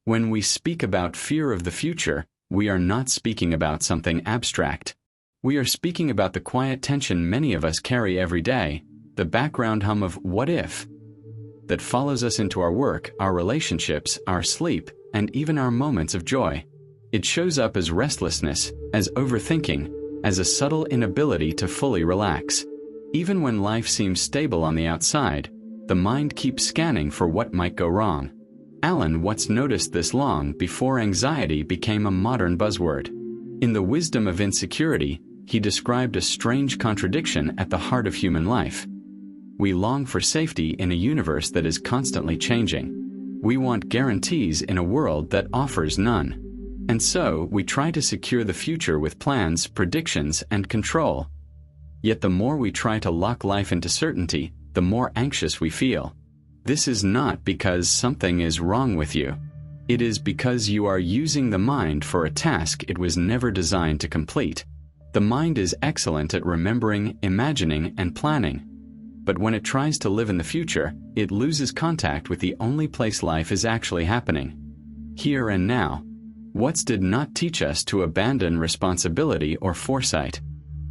When we speak about fear of the future, we are not speaking about something abstract. We are speaking about the quiet tension many of us carry every day, the background hum of "what if?" that follows us into our work, our relationships, our sleep, and even our moments of joy. It shows up as restlessness, as overthinking, as a subtle inability to fully relax. Even when life seems stable on the outside, the mind keeps scanning for what might go wrong. Alan Watts noticed this long before anxiety became a modern buzzword. In the Wisdom of Insecurity, he described a strange contradiction at the heart of human life. We long for safety in a universe that is constantly changing. We want guarantees in a world that offers none. And so, we try to secure the future with plans, predictions, and control. Yet the more we try to lock life into certainty, the more anxious we feel. This is not because something is wrong with you. It is because you are using the mind for a task it was never designed to complete. The mind is excellent at remembering, imagining, and planning. But when it tries to live in the future, it loses contact with the only place life is actually happening. Here and now. Watts did not teach us to abandon responsibility or foresight.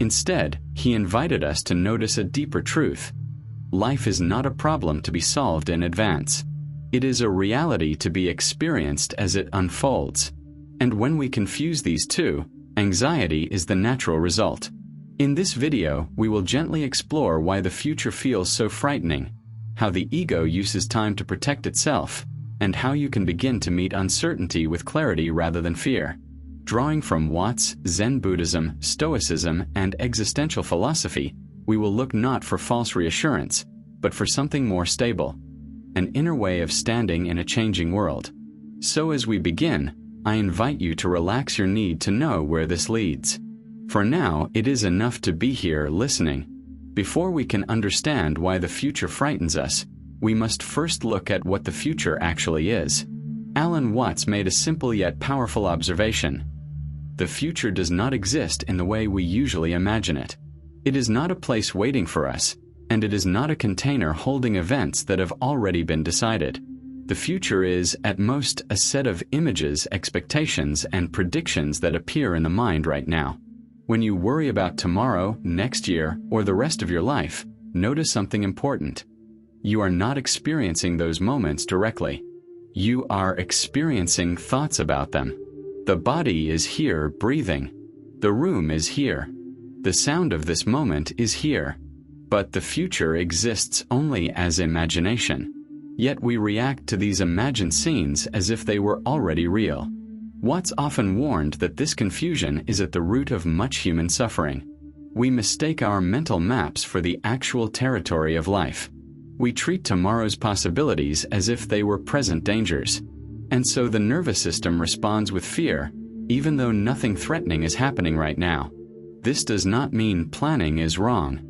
Instead, he invited us to notice a deeper truth. Life is not a problem to be solved in advance. It is a reality to be experienced as it unfolds. And when we confuse these two, anxiety is the natural result. In this video, we will gently explore why the future feels so frightening, how the ego uses time to protect itself, and how you can begin to meet uncertainty with clarity rather than fear. Drawing from Watts, Zen Buddhism, Stoicism, and existential philosophy, we will look not for false reassurance, but for something more stable, an inner way of standing in a changing world. So as we begin, I invite you to relax your need to know where this leads. For now, it is enough to be here listening. Before we can understand why the future frightens us, we must first look at what the future actually is. Alan Watts made a simple yet powerful observation. The future does not exist in the way we usually imagine it. It is not a place waiting for us, and it is not a container holding events that have already been decided. The future is, at most, a set of images, expectations, and predictions that appear in the mind right now. When you worry about tomorrow, next year, or the rest of your life, notice something important. You are not experiencing those moments directly. You are experiencing thoughts about them. The body is here breathing. The room is here. The sound of this moment is here. But the future exists only as imagination. Yet we react to these imagined scenes as if they were already real. Watts often warned that this confusion is at the root of much human suffering. We mistake our mental maps for the actual territory of life. We treat tomorrow's possibilities as if they were present dangers. And so the nervous system responds with fear, even though nothing threatening is happening right now. This does not mean planning is wrong.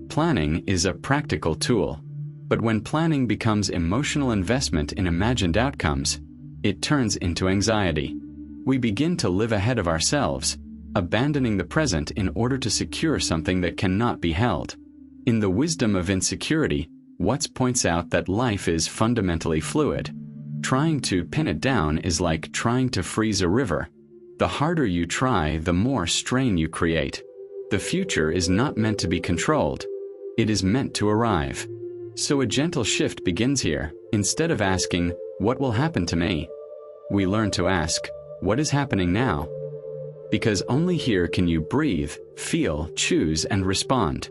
Planning is a practical tool. But when planning becomes emotional investment in imagined outcomes, it turns into anxiety. We begin to live ahead of ourselves, abandoning the present in order to secure something that cannot be held. In the Wisdom of Insecurity, Watts points out that life is fundamentally fluid. Trying to pin it down is like trying to freeze a river. The harder you try, the more strain you create. The future is not meant to be controlled. It is meant to arrive. So a gentle shift begins here. Instead of asking, "What will happen to me?" we learn to ask, "What is happening now?" Because only here can you breathe, feel, choose, and respond.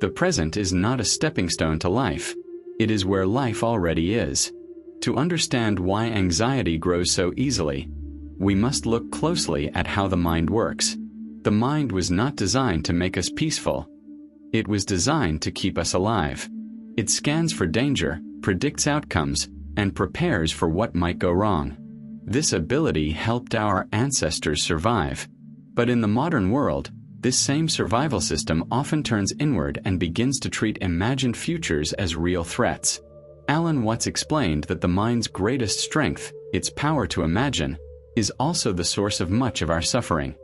The present is not a stepping stone to life. It is where life already is. To understand why anxiety grows so easily, we must look closely at how the mind works. The mind was not designed to make us peaceful. It was designed to keep us alive. It scans for danger, predicts outcomes, and prepares for what might go wrong. This ability helped our ancestors survive. But in the modern world, this same survival system often turns inward and begins to treat imagined futures as real threats. Alan Watts explained that the mind's greatest strength, its power to imagine, is also the source of much of our suffering.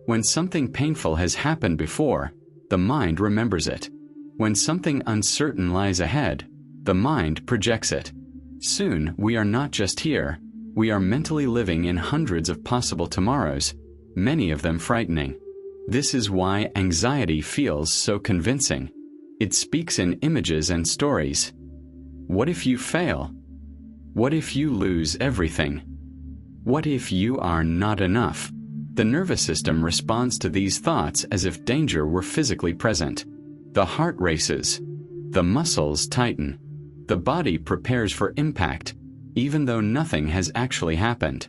When something painful has happened before, the mind remembers it. When something uncertain lies ahead, the mind projects it. Soon, we are not just here, We are mentally living in hundreds of possible tomorrows, many of them frightening. This is why anxiety feels so convincing. It speaks in images and stories. What if you fail? What if you lose everything? What if you are not enough? The nervous system responds to these thoughts as if danger were physically present. The heart races. The muscles tighten. The body prepares for impact, even though nothing has actually happened.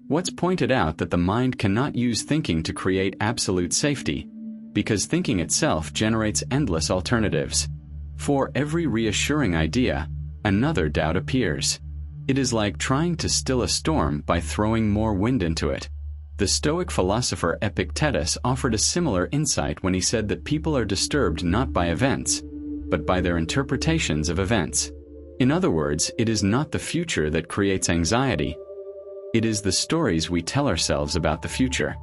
What's pointed out that the mind cannot use thinking to create absolute safety, because thinking itself generates endless alternatives. For every reassuring idea, another doubt appears. It is like trying to still a storm by throwing more wind into it. The Stoic philosopher Epictetus offered a similar insight when he said that people are disturbed not by events, but by their interpretations of events. In other words, it is not the future that creates anxiety. It is the stories we tell ourselves about the future.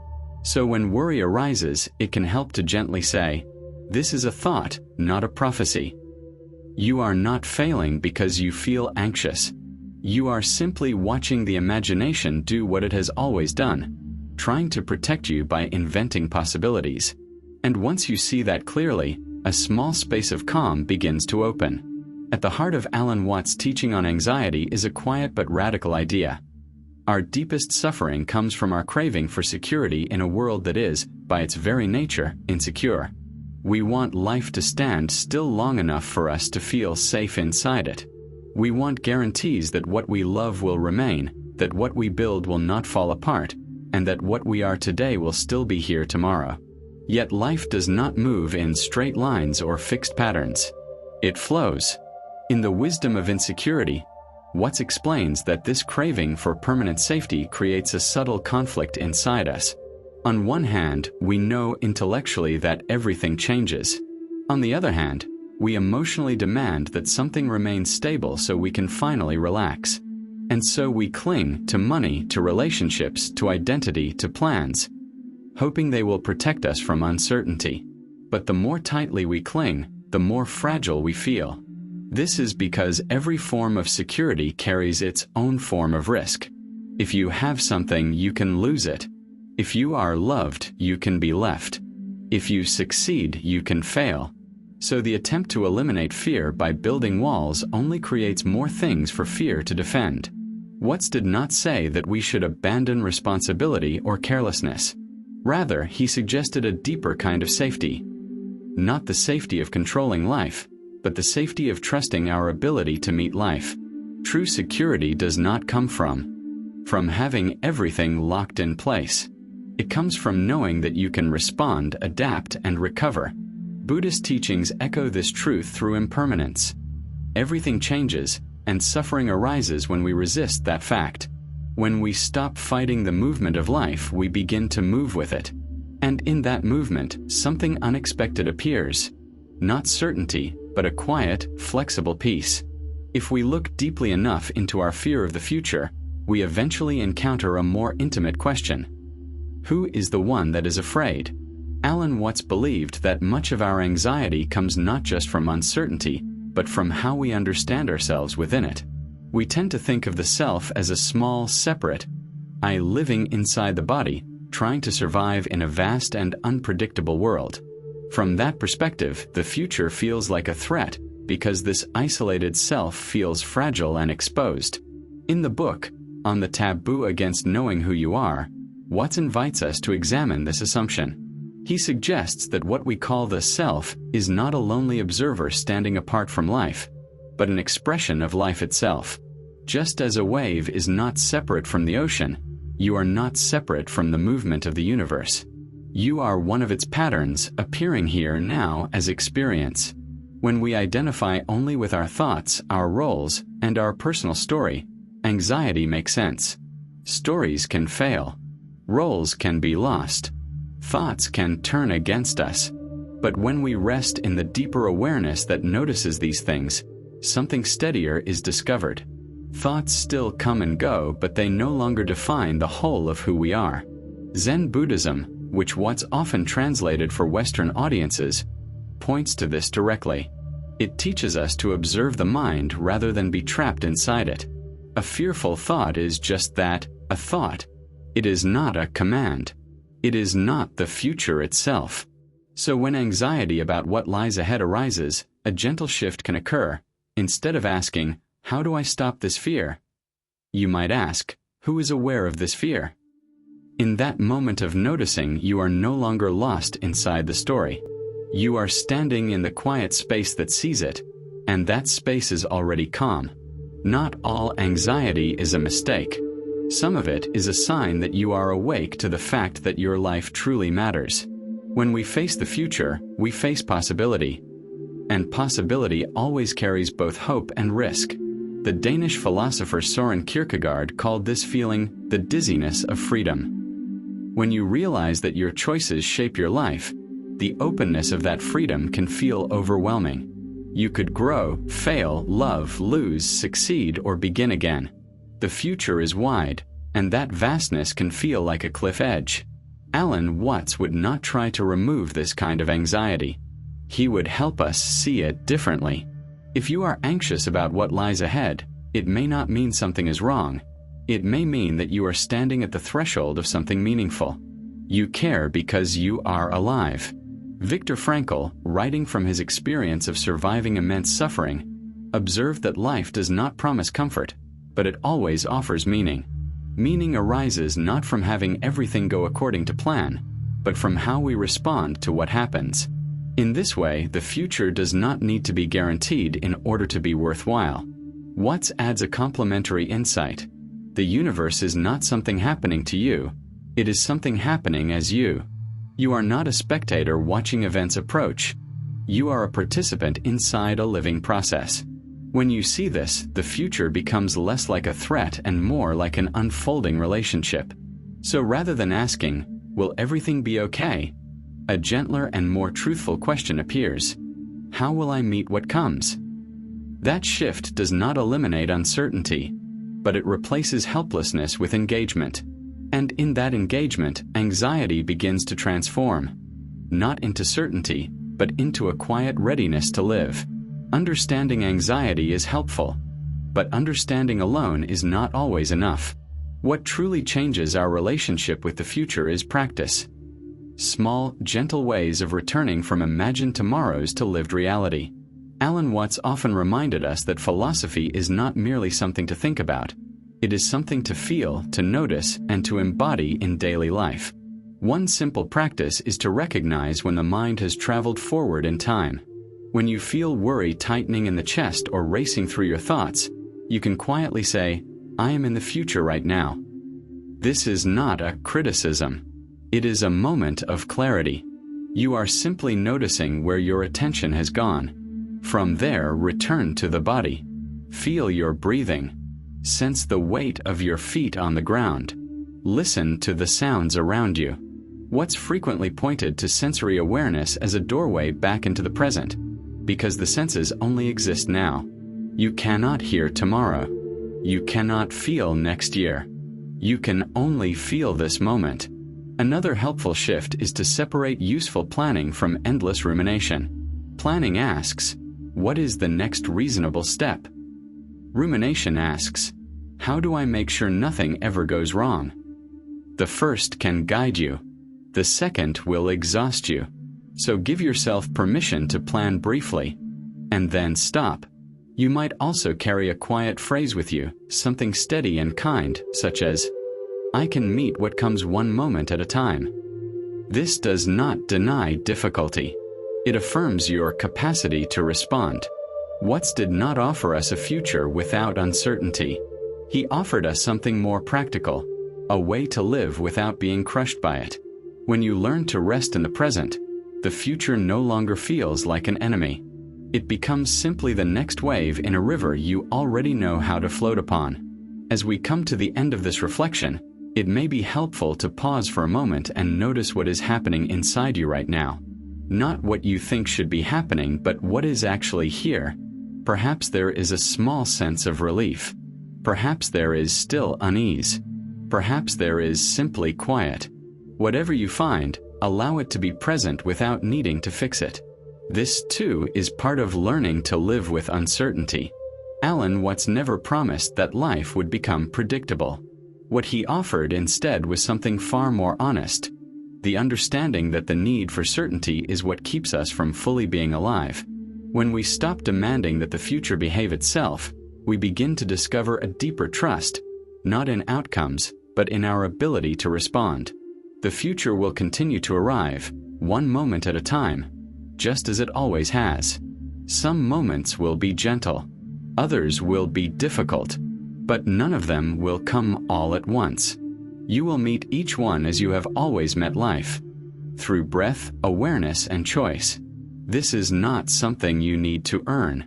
So when worry arises, it can help to gently say, "This is a thought, not a prophecy." You are not failing because you feel anxious. You are simply watching the imagination do what it has always done, trying to protect you by inventing possibilities. And once you see that clearly, a small space of calm begins to open. At the heart of Alan Watts' teaching on anxiety is a quiet but radical idea. Our deepest suffering comes from our craving for security in a world that is, by its very nature, insecure. We want life to stand still long enough for us to feel safe inside it. We want guarantees that what we love will remain, that what we build will not fall apart, and that what we are today will still be here tomorrow. Yet life does not move in straight lines or fixed patterns. It flows. In the Wisdom of Insecurity, Watts explains that this craving for permanent safety creates a subtle conflict inside us. On one hand, we know intellectually that everything changes. On the other hand, we emotionally demand that something remains stable so we can finally relax. And so we cling to money, to relationships, to identity, to plans, hoping they will protect us from uncertainty. But the more tightly we cling, the more fragile we feel. This is because every form of security carries its own form of risk. If you have something, you can lose it. If you are loved, you can be left. If you succeed, you can fail. So the attempt to eliminate fear by building walls only creates more things for fear to defend. Watts did not say that we should abandon responsibility or carelessness. Rather, he suggested a deeper kind of safety. Not the safety of controlling life, but the safety of trusting our ability to meet life. True security does not come from having everything locked in place. It comes from knowing that you can respond, adapt, and recover. Buddhist teachings echo this truth through impermanence. Everything changes, and suffering arises when we resist that fact. When we stop fighting the movement of life, we begin to move with it. And in that movement, something unexpected appears. Not certainty, but a quiet, flexible peace. If we look deeply enough into our fear of the future, we eventually encounter a more intimate question. Who is the one that is afraid? Alan Watts believed that much of our anxiety comes not just from uncertainty, but from how we understand ourselves within it. We tend to think of the self as a small, separate I living inside the body, trying to survive in a vast and unpredictable world. From that perspective, the future feels like a threat because this isolated self feels fragile and exposed. In the book, On the Taboo Against Knowing Who You Are, Watts invites us to examine this assumption. He suggests that what we call the self is not a lonely observer standing apart from life, but an expression of life itself. Just as a wave is not separate from the ocean, you are not separate from the movement of the universe. You are one of its patterns, appearing here now as experience. When we identify only with our thoughts, our roles, and our personal story, anxiety makes sense. Stories can fail. Roles can be lost. Thoughts can turn against us. But when we rest in the deeper awareness that notices these things, something steadier is discovered. Thoughts still come and go, but they no longer define the whole of who we are. Zen Buddhism, which Watts often translated for Western audiences, points to this directly. It teaches us to observe the mind rather than be trapped inside it. A fearful thought is just that, a thought. It is not a command. It is not the future itself. So when anxiety about what lies ahead arises, a gentle shift can occur. Instead of asking, "How do I stop this fear?" you might ask, "Who is aware of this fear?" In that moment of noticing, you are no longer lost inside the story. You are standing in the quiet space that sees it, and that space is already calm. Not all anxiety is a mistake. Some of it is a sign that you are awake to the fact that your life truly matters. When we face the future, we face possibility. And possibility always carries both hope and risk. The Danish philosopher Søren Kierkegaard called this feeling the dizziness of freedom. When you realize that your choices shape your life, the openness of that freedom can feel overwhelming. You could grow, fail, love, lose, succeed, or begin again. The future is wide, and that vastness can feel like a cliff edge. Alan Watts would not try to remove this kind of anxiety. He would help us see it differently. If you are anxious about what lies ahead, it may not mean something is wrong. It may mean that you are standing at the threshold of something meaningful. You care because you are alive. Viktor Frankl, writing from his experience of surviving immense suffering, observed that life does not promise comfort, but it always offers meaning. Meaning arises not from having everything go according to plan, but from how we respond to what happens. In this way, the future does not need to be guaranteed in order to be worthwhile. Watts adds a complementary insight. The universe is not something happening to you. It is something happening as you. You are not a spectator watching events approach. You are a participant inside a living process. When you see this, the future becomes less like a threat and more like an unfolding relationship. So rather than asking, "Will everything be okay?" a gentler and more truthful question appears. How will I meet what comes? That shift does not eliminate uncertainty, but it replaces helplessness with engagement. And in that engagement, anxiety begins to transform, not into certainty, but into a quiet readiness to live. Understanding anxiety is helpful, but understanding alone is not always enough. What truly changes our relationship with the future is practice. Small, gentle ways of returning from imagined tomorrows to lived reality. Alan Watts often reminded us that philosophy is not merely something to think about. It is something to feel, to notice, and to embody in daily life. One simple practice is to recognize when the mind has traveled forward in time. When you feel worry tightening in the chest or racing through your thoughts, you can quietly say, "I am in the future right now." This is not a criticism. It is a moment of clarity. You are simply noticing where your attention has gone. From there, return to the body. Feel your breathing. Sense the weight of your feet on the ground. Listen to the sounds around you. Watts frequently pointed to sensory awareness as a doorway back into the present, because the senses only exist now. You cannot hear tomorrow. You cannot feel next year. You can only feel this moment. Another helpful shift is to separate useful planning from endless rumination. Planning asks, "What is the next reasonable step?" Rumination asks, "How do I make sure nothing ever goes wrong?" The first can guide you. The second will exhaust you. So give yourself permission to plan briefly, and then stop. You might also carry a quiet phrase with you, something steady and kind, such as, "I can meet what comes one moment at a time." This does not deny difficulty. It affirms your capacity to respond. Watts did not offer us a future without uncertainty. He offered us something more practical, a way to live without being crushed by it. When you learn to rest in the present, the future no longer feels like an enemy. It becomes simply the next wave in a river you already know how to float upon. As we come to the end of this reflection, it may be helpful to pause for a moment and notice what is happening inside you right now. Not what you think should be happening, but what is actually here. Perhaps there is a small sense of relief. Perhaps there is still unease. Perhaps there is simply quiet. Whatever you find, allow it to be present without needing to fix it. This, too, is part of learning to live with uncertainty. Alan Watts never promised that life would become predictable. What he offered instead was something far more honest, the understanding that the need for certainty is what keeps us from fully being alive. When we stop demanding that the future behave itself, we begin to discover a deeper trust, not in outcomes, but in our ability to respond. The future will continue to arrive, one moment at a time, just as it always has. Some moments will be gentle, others will be difficult, but none of them will come all at once. You will meet each one as you have always met life, through breath, awareness, and choice. This is not something you need to earn.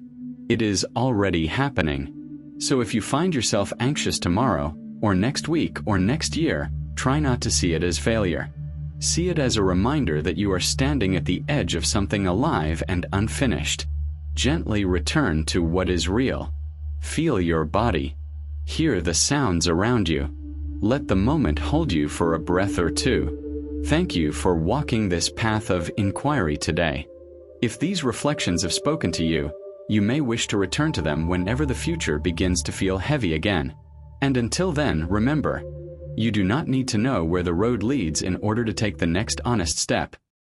It is already happening. So if you find yourself anxious tomorrow, or next week, or next year, try not to see it as failure. See it as a reminder that you are standing at the edge of something alive and unfinished. Gently return to what is real. Feel your body. Hear the sounds around you. Let the moment hold you for a breath or two. Thank you for walking this path of inquiry today. If these reflections have spoken to you, you may wish to return to them whenever the future begins to feel heavy again. And until then, remember, you do not need to know where the road leads in order to take the next honest step.